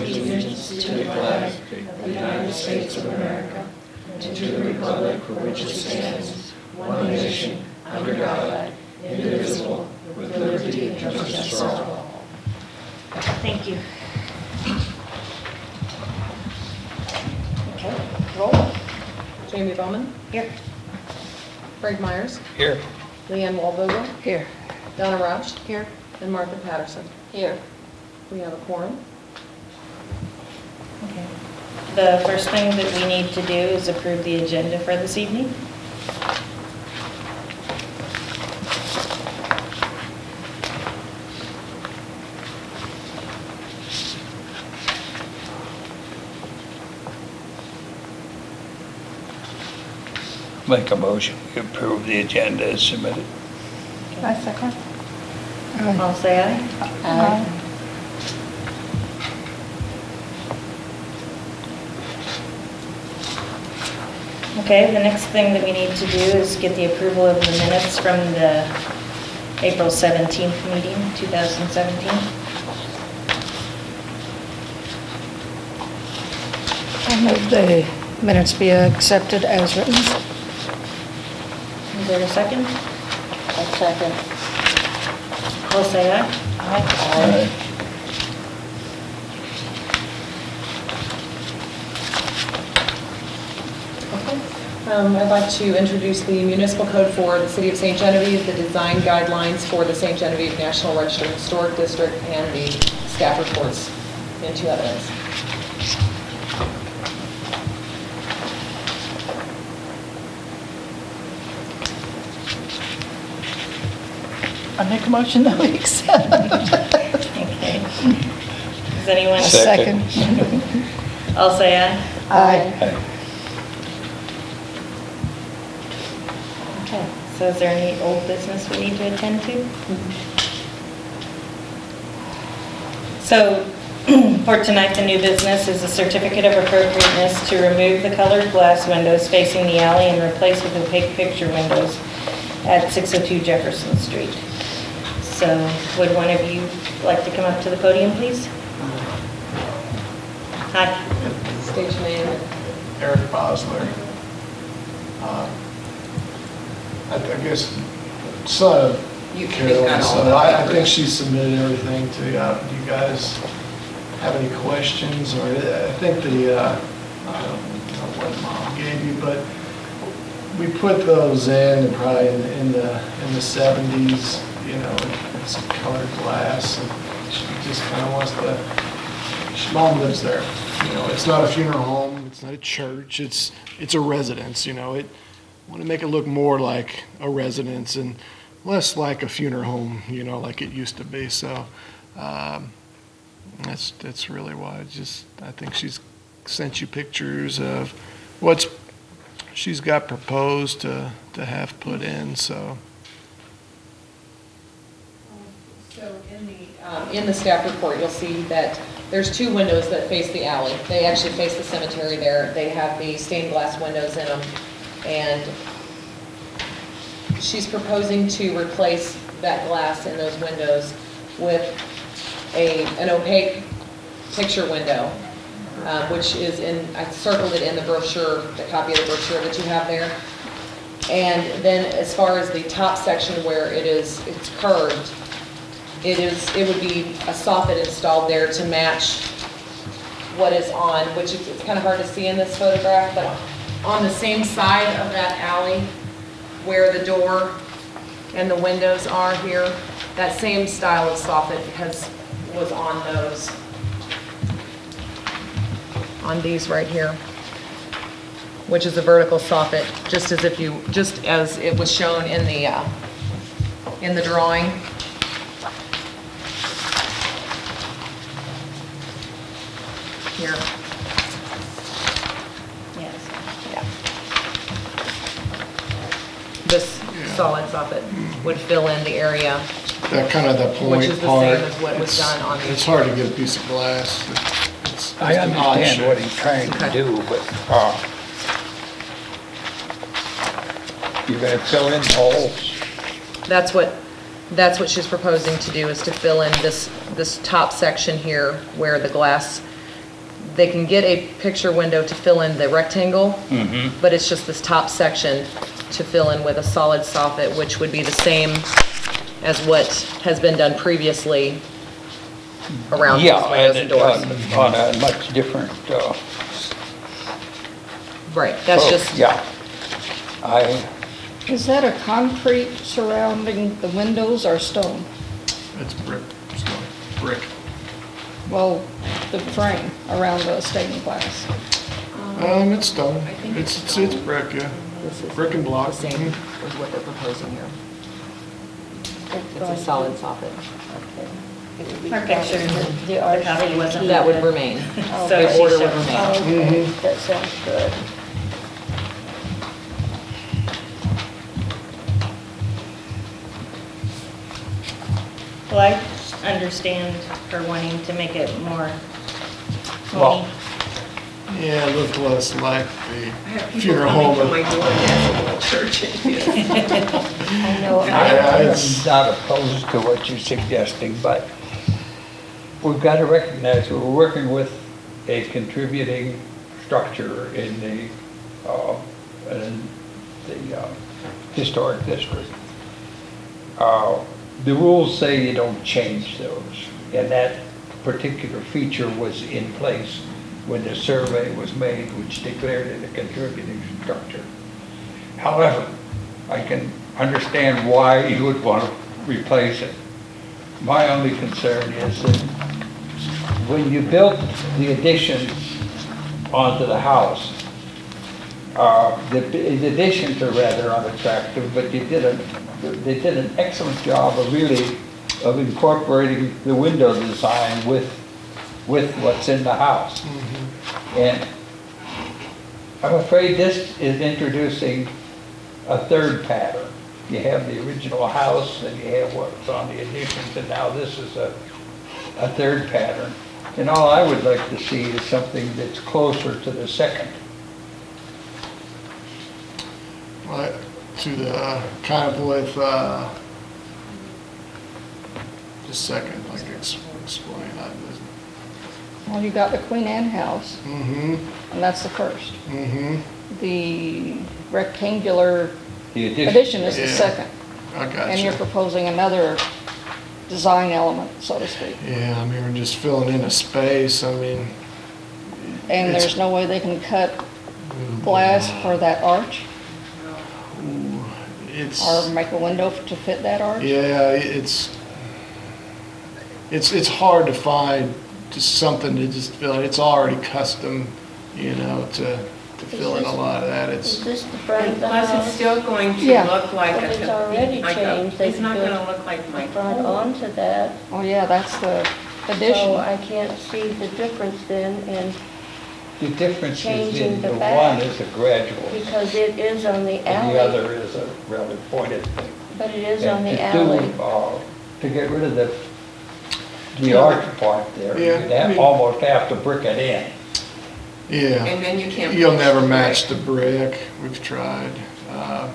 allegiance to the flag of the United States of America and to the republic for which it stands, one nation, under God, indivisible, with liberty and justice for all. Thank you. Okay, roll. Jamie Bowman. Here. Craig Myers. Here. Leanne Waldvogel. Here. Donna Roush. Here. And Martha Patterson. Here. We have a quorum. Okay. The first thing that we need to do is approve the agenda for this evening. Make a motion to approve the agenda as submitted. I second. All say aye. Aye. Okay, the next thing that we need to do is get the approval of the minutes from the April 17th meeting, 2017. I move the minutes be accepted as written. Is there a second? I second. All say aye. Aye. I'd like to introduce the municipal code for the City of St. Genevieve, the design guidelines for the St. Genevieve National Register Historic District, and the staff reports into evidence. I make a motion that we accept. Okay. Does anyone? Second. All say aye. Aye. Aye. Okay, so is there any old business we need to attend to? So, for tonight, the new business is a certificate of appropriateness to remove the colored glass windows facing the alley and replace with opaque picture windows at 602 Jefferson Street. So, would one of you like to come up to the podium, please? Hi. Stage name. Eric Bosler. I guess son of You've Carol, got all so that I papers. think she submitted everything to you. Do you guys have any questions? Or I think I don't know what Mom gave you, but we put those in probably in the 70s. You know, it's colored glass, and she just kind of wants to. Mom lives there. You know, it's not a funeral home. It's not a church. It's a residence. You know, want to make it look more like a residence and less like a funeral home, you know, like it used to be. So that's really why. I think she's sent you pictures of what she's got proposed to have put in. So In the staff report, you'll see that there's two windows that face the alley. They actually face the cemetery there. They have the stained glass windows in them. And she's proposing to replace that glass in those windows with an opaque picture window, which is I circled it in the brochure, the copy of the brochure that you have there. And then as far as the top section where it's curved, it would be a soffit installed there to match what is on, which it's kind of hard to see in this photograph, but on the same side of that alley where the door and the windows are here, that same style of soffit was on these right here, which is a vertical soffit, just as it was shown in the drawing. Here. Yes. Yeah. This solid soffit would fill in the area, that kind of the point which is the part. same as what was done on It's these. hard to get a piece of glass. It's I just an odd understand shape. what he's trying to do, but you're gonna fill in holes. That's what she's proposing to do, is to fill in this top section here where the glass they can get a picture window to fill in the rectangle, Mm-hmm. but it's just this top section to fill in with a solid soffit, which would be the same as what has been done previously around these Yeah, windows and and doors. on a much different, Right, that's just, yeah. I, Is that a concrete surrounding the windows or stone? It's brick, stone, brick. Well, the frame around the stained glass. It's stone. It's brick, yeah. this is Brick and block. the same Mhm. as what they're proposing here. It's a solid soffit. Our picture, the copy wasn't. That would remain. So The she order showed. would remain. Okay, that sounds good. Well, I understand her wanting to make it more Well, homey. Yeah, it looked less like the I have people funeral coming home. to my door and asking what church it is. I know, Yeah, I'm it's- not opposed to what you're suggesting, but we've got to recognize we're working with a contributing structure in the historic district. The rules say you don't change those, and that particular feature was in place when the survey was made, which declared it a contributing structure. However, I can understand why you would want to replace it. My only concern is that when you built the addition onto the house, the additions are rather unattractive, but they did an excellent job of incorporating the window design with what's in the house. And I'm afraid this is introducing a third pattern. You have the original house, and you have what's on the additions, and now this is a third pattern. And all I would like to see is something that's closer to the second. Right, to the, kind of with, just a second, like explain that. well, you got the Queen Anne house, Mm-hmm, and that's the first. mm-hmm, The rectangular The addition. addition is the Yeah. second. I got And you. you're proposing another design element, so to speak. Yeah, I mean, we're just filling in a space, I mean. And it's- there's no way they can cut glass for that arch, Ooh, It's, or make a window to fit that arch? yeah, it's hard to find just something to just fill in. It's already custom, to fill in a lot of that. Is It's, this the front And of the plus, it's house? still going to Yeah. look like But it's already changed. They It's not could gonna look like my Front home. onto that, Oh, yeah, that's the so addition. I can't see the difference then, and The difference is Changing in the the back. one is a gradual, because it is on the and the alley, other is a rather pointed thing. but it is on And the to alley. To get rid of the arch part there, Yeah, you'd I mean- almost have to brick it in. yeah. And then you can't. You'll put never brick. match the brick. We've tried. I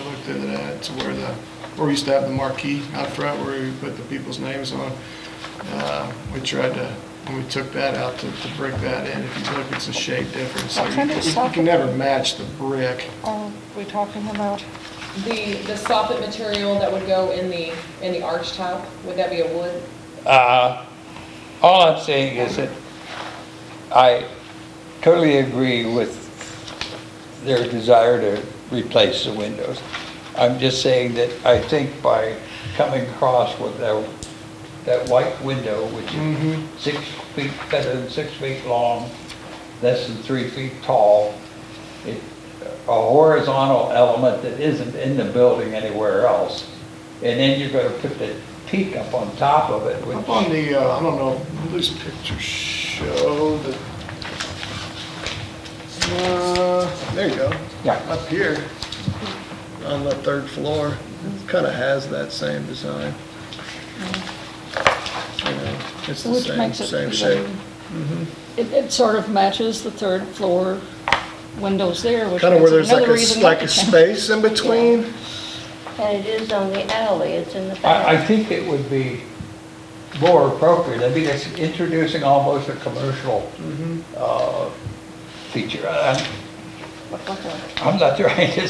looked into that to where we used to have the marquee out front where we put the people's names on. We tried to, when we took that out to brick that in. If you look, it's a shape difference. So What kind of you soffit? can never match the brick. Are we talking about? The soffit material that would go in the arch top, would that be a wood? All I'm saying is that I totally agree with their desire to replace the windows. I'm just saying that I think by coming across with that white window, which is 6 feet, better than 6 feet long, less than 3 feet tall, a horizontal element that isn't in the building anywhere else. And then you're gonna put the peak up on top of it, which. Up on the, I don't know, if these pictures show that. There you go. Yeah. Up here, on the third floor, kind of has that same design. It's the Which same, makes it- same shape. It sort of matches the third floor windows there, which Kind of where makes there's another reason like not a to change. space in between. And it is on the alley, it's in the I back. think it would be more appropriate. I mean, it's introducing almost a commercial feature. I'm not trying to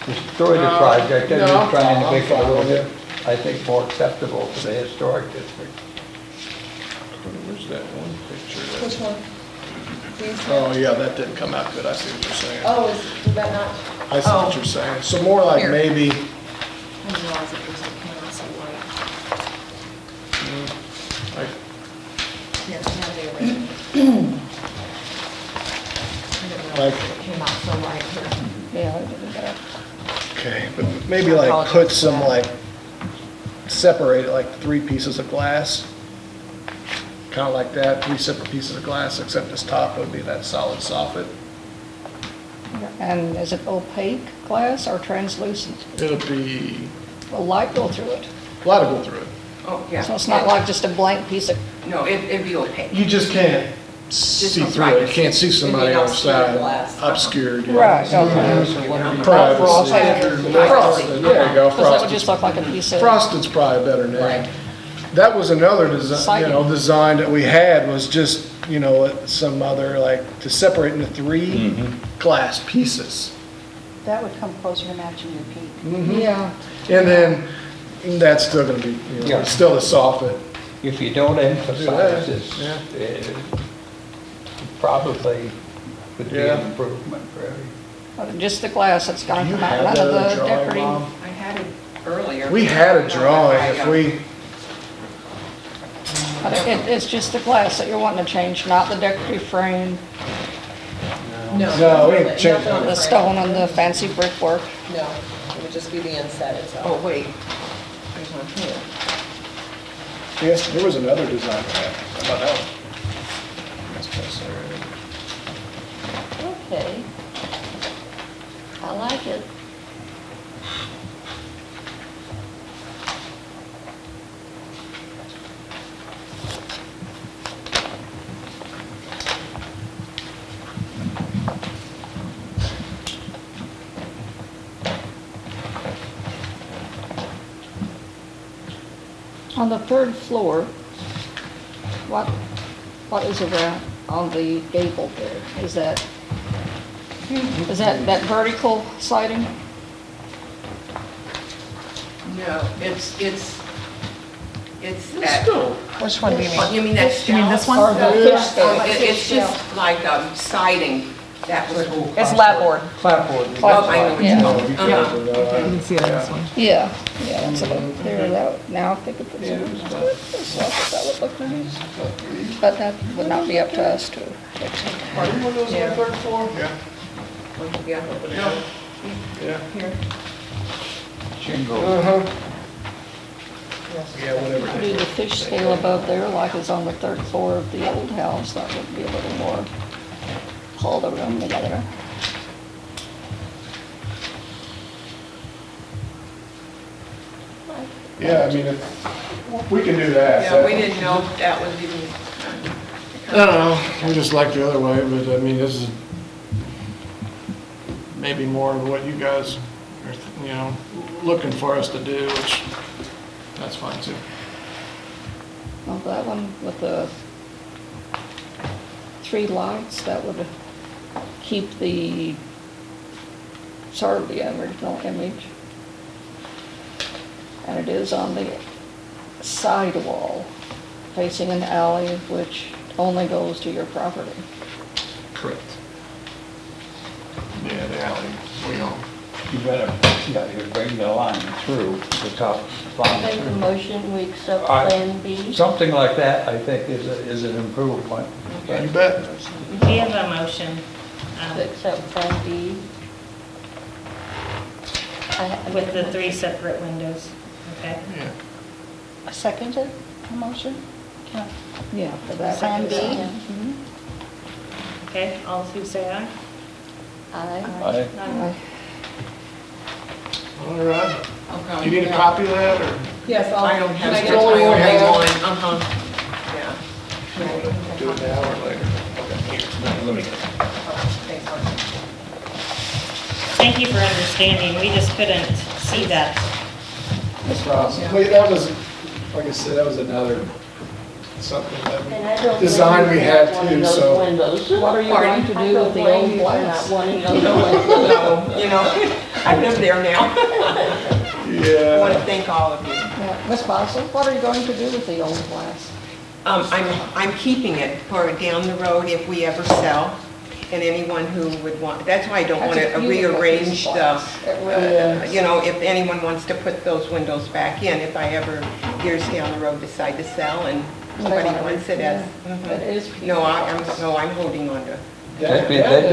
destroy the project, I'm no, just trying to I'm make it a fine little with bit, I think, more acceptable to the historic district. Where's that one picture? Which one? These? Oh, yeah, that didn't come out good, I see what you're saying. Oh, is that not? I see what you're saying. So more like Here. maybe, I didn't realize it was not so white. like, Here, now the original. I didn't realize Like- it came out so white here. Yeah, I did that. okay, but maybe like put some like, separate it like 3 pieces of glass. Kind of like that, 3 separate pieces of glass, except this top would be that solid soffit. And is it opaque glass or translucent? It'll be, Will light go through it? light will go through it. Oh, yeah. So it's not like just a blank piece of, No, it'd be opaque. You just can't see no through it, you privacy. can't see somebody It'd be on the obscured side, glass. obscured. yeah. right, okay. Privacy. Privacy. There you go, Because that would frosted. just look like a piece of, Frosted's probably a better name. Right. That was another design, Siding. design that we had was just, some other, like, to separate into 3 glass pieces. That would come closer to matching your peak. yeah. And then, that's still gonna be, Yeah. still a soffit. If you don't emphasize this, Yeah. it probably would be Yeah. an improvement, really. But just the glass that's Do gonna you come out, have none that of other the drawing, decorative. Mom? I had it earlier. We had a drawing, if we, But it's just the glass that you're wanting to change, not the decorative frame, No, we ain't changing nothing on the frame. stone and the fancy brickwork. No, it would just be the inset itself. Oh, wait. There's one here. yes, there was another design for that. How about that one? That's close there. Okay. I like it. On the 3rd floor, what is around on the gable there? Is that that vertical siding? No, it's that. Which one do you mean? You mean that You mean this one? Or the fish scale? It's just like siding that was. It's lapboard. Clapboard. Oh, I know what you Yeah. mean. You guys will know that. You can see it on this one. Yeah, that's a little clearer that, now if they could put some, that would look nice. But that would not be up to us to fix it. Pardon, what was on the 3rd floor? Yeah. Yeah, no, Yeah. here. Shingle. Uh-huh. Yeah, whatever. Do the fish scale above there like is on the 3rd floor of the old house, that would be a little more, hold the room together. Yeah, I mean, we can do that. Yeah, we didn't know if that was even. I don't know, we just like the other way, but I mean, this is maybe more of what you guys are, looking for us to do, which, that's fine too. Well, that one with the 3 lights, that would keep the, sort of the original image. And it is on the side wall, facing an alley which only goes to your property. Correct. Yeah, the alley, we don't. You better bring the line through, the top line Make a through. motion, we accept I- Plan B. Something like that, I think, is an improvement. You bet. We have a motion To accept Plan B. with the 3 separate windows, okay? Yeah. I seconded the motion. Can I- Yeah, for that. Plan B? Mhm. Okay, all who say aye? Aye. I- All right. Okay. Do you need a copy of that, or Yes, I don't can have I that. get I one? only have- one, uh-huh, yeah. do it now or later? Okay, here, let me get it. Thanks, Mark. Thank you for understanding, we just couldn't see that. That's right. Wait, that was, like I said, that was another, something And I that don't design we had wanting too, those so. windows. What are you going to do with the old glass? Not wanting those windows. No, you know, I live there now. I want to Yeah. thank all of you. Yeah, Ms. Boswell, what are you going to do with the old glass? I'm keeping it for down the road if we ever sell, and anyone who would want, that's why I don't want That's a to beautiful rearrange piece of the, glass. It really is. you know, if anyone wants to put those windows back in, if I ever, years down the road, decide to sell and somebody wanna wants it as. It is No, I'm holding on to. That would be Dad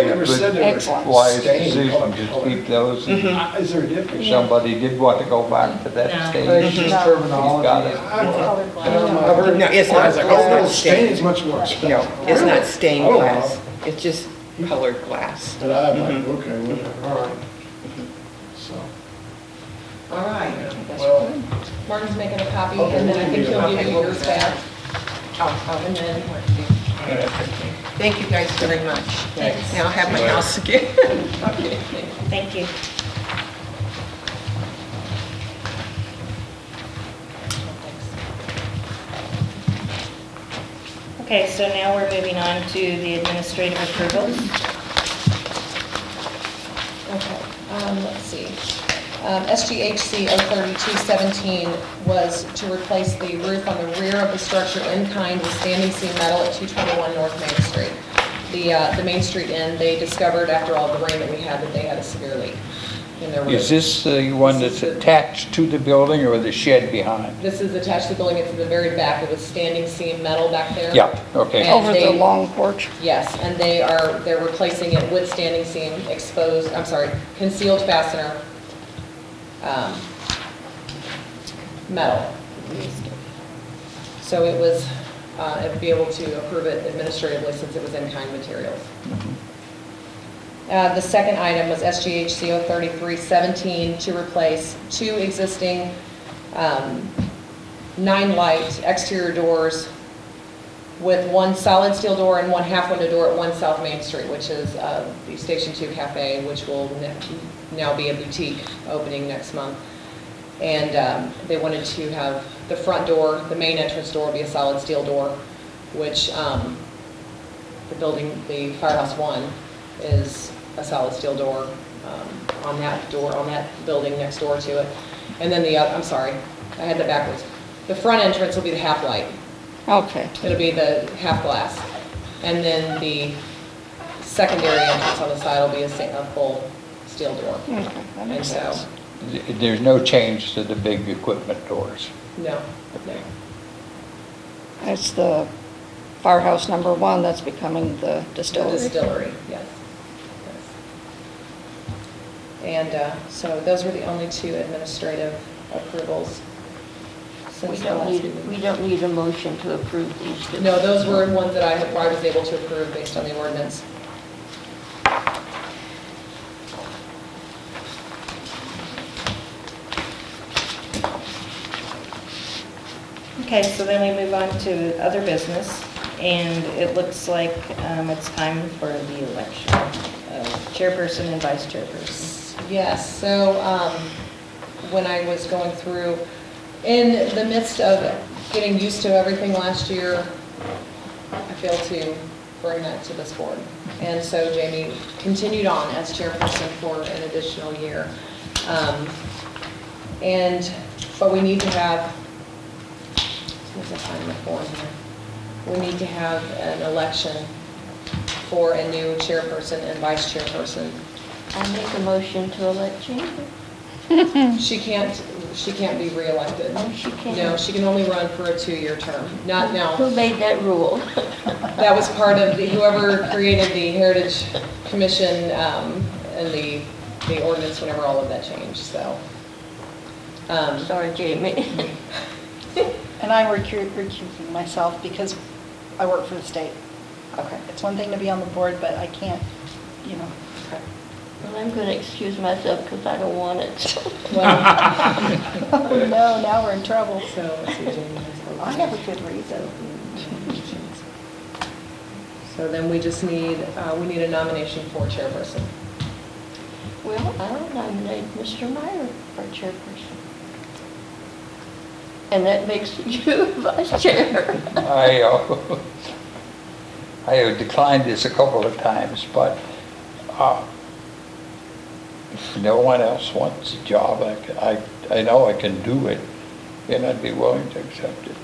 a never said good, they were Excellent. wise stained decision color. to keep those. And Is there a difference? If somebody did want to go back to that No. stage, It's he's just terminology. got it. Colored glass. I've heard, No, it's not- it's not stain is stained. much more expensive. No, it's not stained Oh, glass, wow. it's just colored glass. But I'm like, okay, whatever, all right. So, All right. well, Martin's making a copy, and then I think he'll give you yours back. And then, Thank you guys very much. Thanks. Now I'll have my house again. okay. Thank you. Okay, so now we're moving on to the administrative approvals. Okay, let's see. SGHC 03217 was to replace the roof on the rear of the structure in kind with standing seam metal at 221 North Main Street. The Main Street Inn, they discovered after all the rain that we had that they had a severe leak in their roof. Is this the one that's attached to the building or the shed behind? This is attached to the building, it's in the very back, it was standing seam metal back there. Yeah, okay. And Over the they- long porch? Yes, and they're replacing it with standing seam, concealed fastener, metal. So it would be able to approve it administratively since it was in-kind materials. The second item was SGHC 03317 to replace two existing 9-light exterior doors with one solid steel door and one half-window door at 1 South Main Street, which is the Station 2 Cafe, which will now be a boutique opening next month. And they wanted to have the front door, the main entrance door, be a solid steel door, which the Firehouse 1 is a solid steel door on that building next door to it. And then I'm sorry, I had that backwards. The front entrance will be the half light. Okay. It'll be the half glass. And then the secondary entrance on the side will be a full steel door. Okay, that And makes so, sense. There's no change to the big equipment doors. no. It's the Firehouse number 1 that's becoming the The distillery. distillery, yes. Yes. And so those were the only two administrative approvals We since the don't last need, meeting. we don't need a motion to approve these. do we? No, those were ones that I was able to approve based on the ordinance. Okay, so then we move on to other business, and it looks like it's time for the election of chairperson and vice chairperson. Yes, so when I was going through, in the midst of getting used to everything last year, I failed to bring that to this board. And so Jamie continued on as chairperson for an additional year. But we need to have, as I find the form here, we need to have an election for a new chairperson and vice chairperson. I make a motion to elect Jamie. She can't be reelected. No, she can't. No, she can only run for a 2-year term. Not now. Who made that rule? That was part of whoever created the Heritage Commission and the ordinance whenever all of that changed, so. Sorry, Jamie. And I'm recusing myself because I work for the state. Okay. It's one thing to be on the board, but I can't, Well, I'm going to excuse myself because I don't want it. Well, Oh no, now we're in trouble. so, let's see, Jamie has I have a good reason. So then we just need, we need a nomination for chairperson. Well, I'll nominate Mr. Meyer for chairperson. And that makes you vice chair. I have declined this a couple of times, but if no one else wants the job, I know I can do it, and I'd be willing to accept it.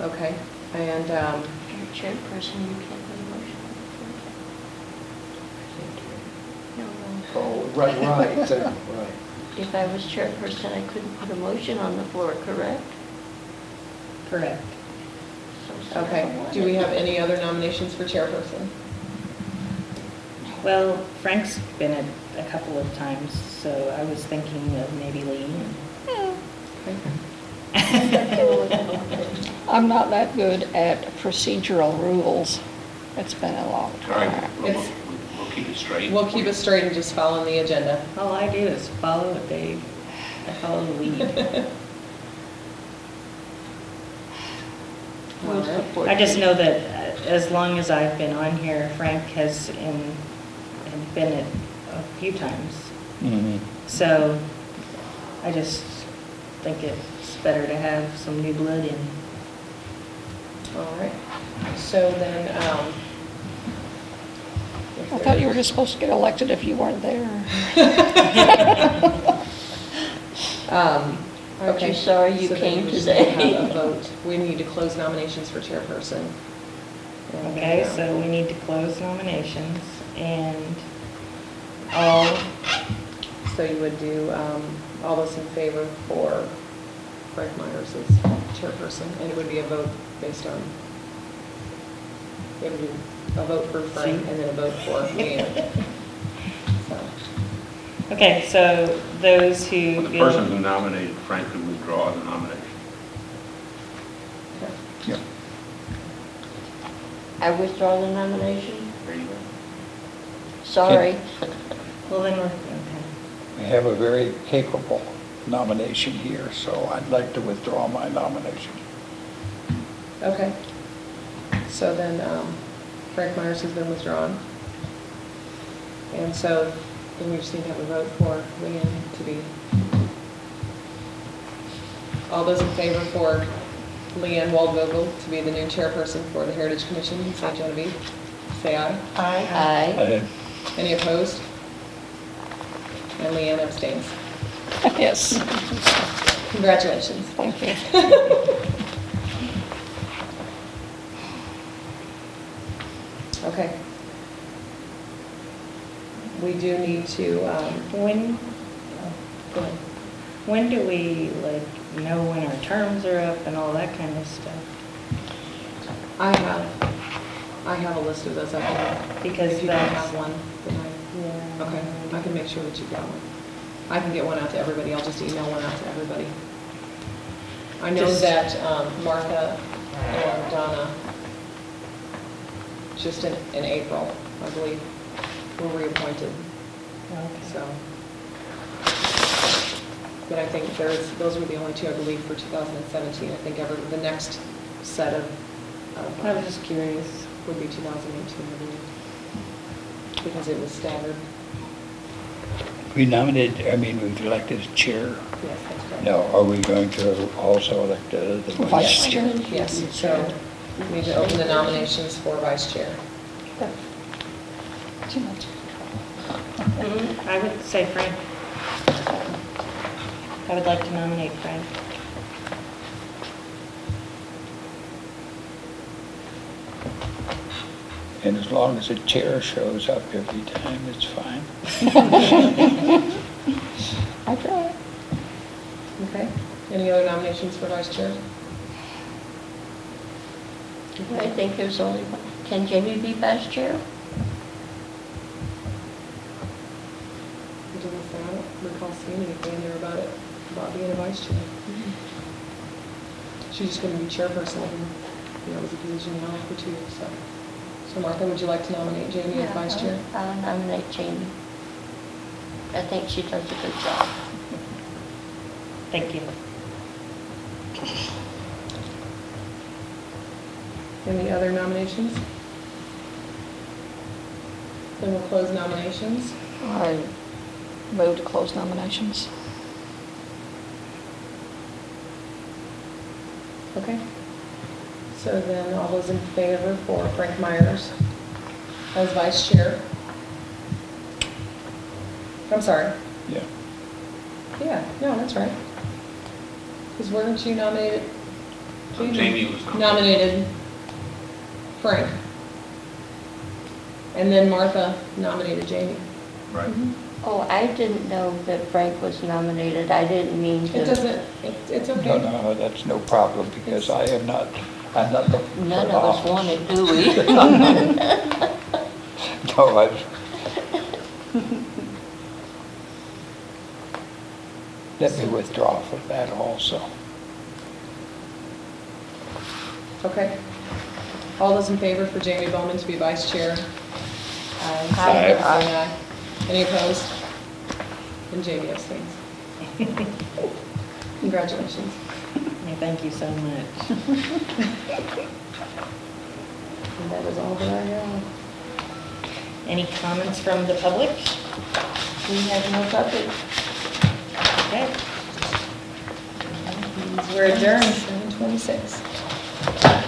Okay, and, You're chairperson, you can't put a motion on the floor. No, no. Oh, right, right. If I was chairperson, I couldn't put a motion on the floor, correct? Correct. So okay, someone do we wanted- have any other nominations for chairperson? Well, Frank's been it a couple of times, so I was thinking of maybe Lee. I'm not that good at procedural rules. It's been a long All right, time. we'll keep it straight. We'll keep it straight and just follow the agenda. All I do is follow what I follow the lead. We'll support I just you. know that as long as I've been on here, Frank has been it a few times. Mhm. So I just think it's better to have some new blood in. All right, so then, I thought you were just supposed to get elected if you weren't there. Aren't okay. you sorry you So then came we just today? have a vote. We need to close nominations for chairperson. And, Okay, so we need to close nominations and all, So you would do, all those in favor for Frank Myers as chairperson, and it would be a vote based on, it would be a vote for Frank and then a vote for Leanne. So, okay, so those who The feel. person who nominated Frank could withdraw the nomination. okay. Yeah. I withdraw the nomination. There you go. Sorry. Well, then we're, okay. We have a very capable nomination here, so I'd like to withdraw my nomination. Okay. So then, Frank Myers has been withdrawn. And so then we just need to have a vote for Leanne to be. All those in favor for Leanne Waldvogel to be the new chairperson for the Heritage Commission in St. Genevieve, say aye. Aye. Any opposed? And Leanne abstains. Yes, Congratulations. thank you. Okay. We do need to, When, go ahead. when do we, like, know when our terms are up and all that kind of stuff? I have a list of those up here. Because If you don't that's- have one, then Yeah. okay, I can make sure that you get one. I can get one out to everybody, I'll just email one out to everybody. I know Just- that Martha and Donna, just in April, I believe, were reappointed, Okay. so. But I think those were the only two, I believe, for 2017. I think the next set of I was just curious. would be 2018, I believe, because it was staggered. We nominated, we've elected a chair. Yes, that's correct. Now, are we going to also elect the Vice chair. Yes, so we need to open the nominations for vice chair. Too much. I would say Frank. I would like to nominate Frank. And as long as the chair shows up every time, it's fine. I try. Okay. Any other nominations for vice chair? I think there's only one. Can Jamie be vice chair? I don't recall seeing anything in there about it, about being a vice chair. She's just going to be chairperson, and, it was a position now for 2 years, so. So Martha, would you like to nominate Jamie as vice chair? I'll nominate Jamie. I think she does a good job. Thank you. Any other nominations? Then we'll close nominations. I move to close nominations. Okay. So then all those in favor for Frank Myers as vice chair? I'm sorry. Yeah. Yeah, no, that's right. Because weren't you nominated? Jamie was Nominated Frank. And then Martha nominated Jamie. Right. Oh, I didn't know that Frank was nominated. I didn't mean to. It doesn't, it's No, okay. no, that's no problem, because I'm not looking for None of us office. want it, do we? No, let me withdraw from that also. Okay. All those in favor for Jamie Bowman to be vice chair? Aye. Aye. Any opposed? And Jamie abstains. Congratulations. Yeah, thank you so much. And that is all that I have. Any comments from the public? We have no public. Okay. We're adjourned. 7:26.